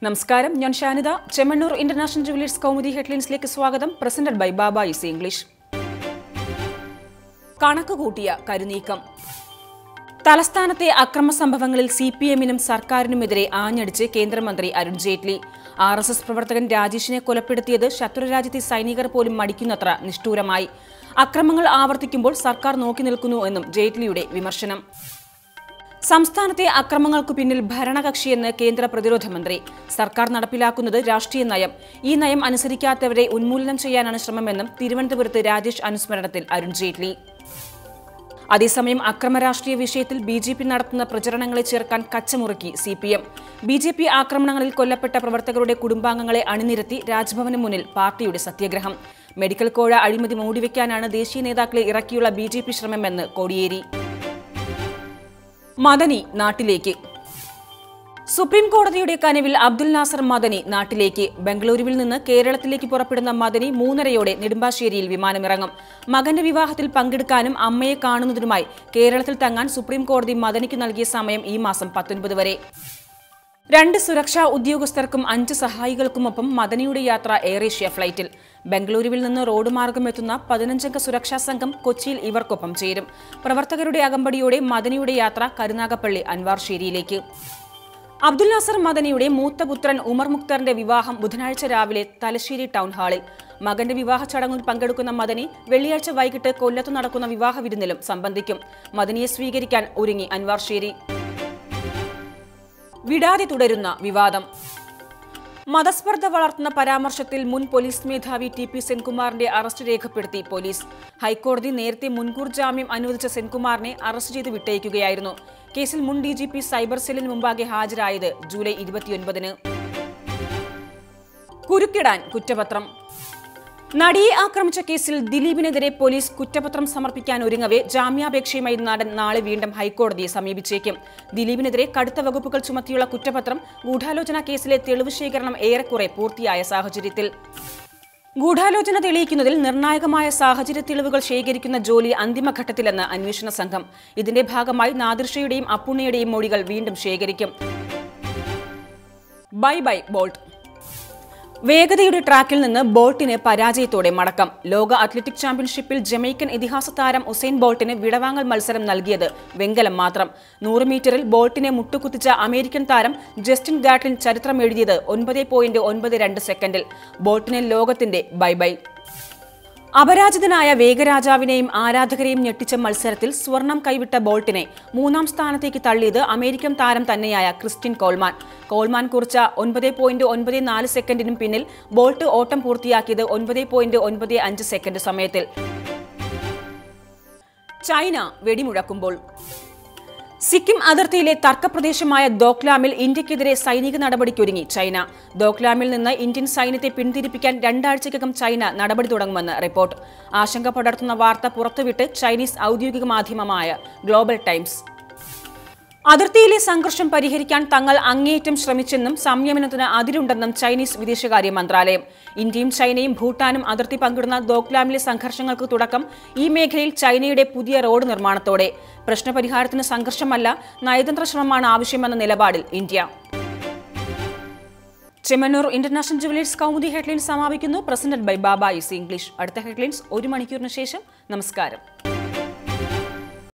നമസ്കാരം, ഞാൻ Shanida. Chemmanur international jewellers Kaumudi ഹെഡ്ലൈൻസിലേക്ക് സ്വാഗതം. Presented by Baba easy English. കണക്കുകൂട്ടിയ കരുനീക്കം. തലസ്ഥാനത്തെ അക്രമ സംഭവങ്ങളിൽ സിപിഎമ്മിനും സർക്കാരിനുമെതിരെ ആഞ്ഞടിച്ച് കേന്ദ്രമന്ത്രി അരുൺ ജെയ്റ്റ്ലി. RSS പ്രവർത്തകൻ രാജേഷിനെ കൊലപ്പെടുത്തിയത് ശത്രുരാജ്യത്തെ സൈനികർ പോലും മടിക്കുന്നത്ര നിഷ്ഠൂരമായി. അക്രമങ്ങൾ ആവർത്തിക്കുമ്പോൾ സർക്കാർ നോക്കി നിൽക്കുന്നു എന്നും ജെയ്റ്റ്ലിയുടെ വിമർശനം. സംസ്ഥാനത്തെ അക്രമങ്ങൾക്കു പിന്നിൽ ഭരണകക്ഷിയെന്ന് കേന്ദ്ര പ്രതിരോധ മന്ത്രി. സർക്കാർ നടപ്പിലാക്കുന്നത് രാഷ്ട്രീയ നയം. ഈ നയം അനുസരിക്കാത്തവരെ ഉന്മൂലനം ചെയ്യാനാണ് ശ്രമമെന്നും തിരുവനന്തപുരത്ത് രാജേഷ് അനുസ്മരണത്തിൽ അരുൺ ജെയ്റ്റ്ലി. അതേസമയം അക്രമ രാഷ്ട്രീയ വിഷയത്തിൽ BJP നടത്തുന്ന പ്രചരണങ്ങളെ ചേർക്കാൻ കച്ചമുറുക്കി CPM. BJP ആക്രമണങ്ങളിൽ കൊല്ലപ്പെട്ട പ്രവർത്തകരുടെ കുടുംബാംഗങ്ങളെ അണിനിരത്തി രാജ്ഭവന് മുന്നിൽ പാർട്ടിയുടെ സത്യാഗ്രഹം. മെഡിക്കൽ കോഴ അഴിമതി മൂടിവെക്കാനാണ് ദേശീയ നേതാക്കളെ ഇറക്കിയുള്ള BJP ശ്രമമെന്ന് കോടിയേരി. മദനി നാട്ടിലേക്ക്. സുപ്രീം കോടതിയുടെ കനിവിൽ അബ്ദുൽ നാസർ മദനി നാട്ടിലേക്ക്. ബംഗളൂരുവിൽ നിന്ന് കേരളത്തിലേക്ക് പുറപ്പെടുന്ന മദനി 3:30-ഓടെ നെടുമ്പാശ്ശേരിയിൽ വിമാനമിറങ്ങും. മകന്റെ വിവാഹത്തിൽ പങ്കെടുക്കാനും അമ്മയെ കാണുന്നതിനുമായി കേരളത്തിൽ തങ്ങാൻ സുപ്രീം കോടതി മദനിക്ക് നൽകിയ സമയം ഈ മാസം 19 വരെ. 2 സുരക്ഷാ ഉദ്യോഗസ്ഥർക്കും 5 സഹായികൾക്കുമൊപ്പം മദനിയുടെ യാത്ര എയർ ഏഷ്യ ഫ്ലൈറ്റിൽ. ബംഗളൂരുവിൽ നിന്ന് റോഡ് മാർഗം എത്തുന്ന 15-അംഗ സുരക്ഷാ സംഘം കൊച്ചിയിൽ ഇവർക്കൊപ്പം ചേരും. പ്രവർത്തകരുടെ അകമ്പടിയോടെ മദനിയുടെ യാത്ര കരുനാഗപ്പള്ളി അൻവാർശേരിയിലേക്ക്. അബ്ദുൽ നാസർ മദനിയുടെ മൂത്ത പുത്രൻ ഉമർ മുക്തറിന്റെ വിവാഹം ബുധനാഴ്ച രാവിലെ തലശ്ശേരി ടൗൺ ഹാളിൽ. മകന്റെ വിവാഹ ചടങ്ങിൽ പങ്കെടുക്കുന്ന മദനി വെള്ളിയാഴ്ച വൈകിട്ട് കൊല്ലത്ത് നടക്കുന്ന വിവാഹ വിരുന്നിലും സംബന്ധിക്കും. മദനിയെ സ്വീകരിക്കാൻ ഒരുങ്ങി അൻവാർശേരി. വിടാതെ തുടരുന്ന വിവാദം. മതസ്പർദ്ധ വളർത്തുന്ന പരാമർശത്തിൽ മുൻ പോലീസ് മേധാവി TP സെൻകുമാറിന്റെ അറസ്റ്റ് രേഖപ്പെടുത്തി പോലീസ്. ഹൈക്കോടതി നേരത്തെ മുൻകൂർ ജാമ്യം അനുവദിച്ച സെൻകുമാറിനെ അറസ്റ്റ് ചെയ്ത് വിട്ടയക്കുകയായിരുന്നു. കേസിൽ മുൻ DGP സൈബർ സെല്ലിന് മുമ്പാകെ ഹാജരായത് ജൂലൈ 29-ന്. കുരുക്കിടാൻ കുറ്റപത്രം. നടിയെ ആക്രമിച്ച കേസിൽ ദിലീപിനെതിരെ പോലീസ് കുറ്റപത്രം സമർപ്പിക്കാൻ ഒരുങ്ങവേ ജാമ്യാപേക്ഷയുമായി നടൻ നാളെ വീണ്ടും ഹൈക്കോടതിയെ സമീപിച്ചേക്കും. ദിലീപിനെതിരെ കടുത്ത വകുപ്പുകൾ ചുമത്തിയുള്ള കുറ്റപത്രം ഗൂഢാലോചന കേസിലെ തെളിവ് ശേഖരണം ഏറെക്കുറെ പൂർത്തിയായ സാഹചര്യത്തിൽ. ഗൂഢാലോചന തെളിയിക്കുന്നതിൽ നിർണായകമായ സാഹചര്യ തെളിവുകൾ ശേഖരിക്കുന്ന ജോലി അന്തിമഘട്ടത്തിലെന്ന് അന്വേഷണ സംഘം. ഇതിന്റെ ഭാഗമായി നാദിർഷയുടെയും അപ്പുണ്ണിയുടെയും മൊഴികൾ വീണ്ടും ശേഖരിക്കും. Bye bye bolt. വേഗതയുടെ ട്രാക്കിൽ നിന്ന് ബോൾട്ടിന് പരാജയത്തോടെ മടക്കം. ലോക അത്ലറ്റിക് ചാമ്പ്യൻഷിപ്പിൽ ജമൈക്കൻ ഇതിഹാസ താരം ഉസൈൻ ബോൾട്ടിന് വിടവാങ്ങൽ മത്സരം നൽകിയത് വെങ്കലം മാത്രം. 100 മീറ്ററിൽ ബോൾട്ടിനെ മുട്ടുകുത്തിച്ച അമേരിക്കൻ താരം ജസ്റ്റിൻ ഗാട്ലിൻ ചരിത്രം എഴുതിയത് 9.92 സെക്കൻഡിൽ. ബോൾട്ടിന് ലോകത്തിന്റെ ബൈ ബൈ. അപരാജിതനായ വേഗരാജാവിനെയും ആരാധകരെയും ഞെട്ടിച്ച മത്സരത്തിൽ സ്വർണം കൈവിട്ട ബോൾട്ടിനെ 3-ാം സ്ഥാനത്തേക്ക് തള്ളിയത് അമേരിക്കൻ താരം തന്നെയായ ക്രിസ്റ്റിൻ കോൾമാൻ. കോൾമാൻ കുറിച്ച 9.94 സെക്കൻഡിനും പിന്നിൽ ബോൾട്ട് ഓട്ടം പൂർത്തിയാക്കിയത് 9.95 സെക്കൻഡ് സമയത്തിൽ. ചൈന വെടിമുഴക്കുമ്പോൾ. സിക്കിം അതിർത്തിയിലെ തർക്കപ്രദേശമായ ദോക്ലാമിൽ ഇന്ത്യക്കെതിരെ സൈനിക നടപടിക്കൊരുങ്ങി ചൈന. ദോക്ലാമിൽ നിന്ന് ഇന്ത്യൻ സൈന്യത്തെ പിന്തിരിപ്പിക്കാൻ 2 ആഴ്ചയ്ക്കകം ചൈന നടപടി തുടങ്ങുമെന്ന് റിപ്പോർട്ട്. ആശങ്ക പടർത്തുന്ന വാർത്ത പുറത്തുവിട്ട് ചൈനീസ് ഔദ്യോഗിക മാധ്യമമായ ഗ്ലോബൽ ടൈംസ്. അതിർത്തിയിലെ സംഘർഷം പരിഹരിക്കാൻ തങ്ങൾ അങ്ങേയറ്റം ശ്രമിച്ചെന്നും സംയമനത്തിന് അതിരുണ്ടെന്നും ചൈനീസ് വിദേശകാര്യ മന്ത്രാലയം. ഇന്ത്യയും ചൈനയും ഭൂട്ടാനും അതിർത്തി പങ്കിടുന്ന ദോക്ലാമിലെ സംഘർഷങ്ങൾക്ക് തുടക്കം ഈ മേഖലയിൽ ചൈനയുടെ പുതിയ റോഡ് നിർമ്മാണത്തോടെ. പ്രശ്നപരിഹാരത്തിന് സംഘർഷമല്ല, നയതന്ത്ര ശ്രമമാണ് ആവശ്യമെന്ന നിലപാടിൽ India. Chemmanur international jewellers Kaumudi headlines സമാപിക്കുന്നു. Presented by Baba easy English. അടുത്ത ഹെഡ്ലൈൻസ് 1 മണിക്കൂറിന് ശേഷം. നമസ്കാരം.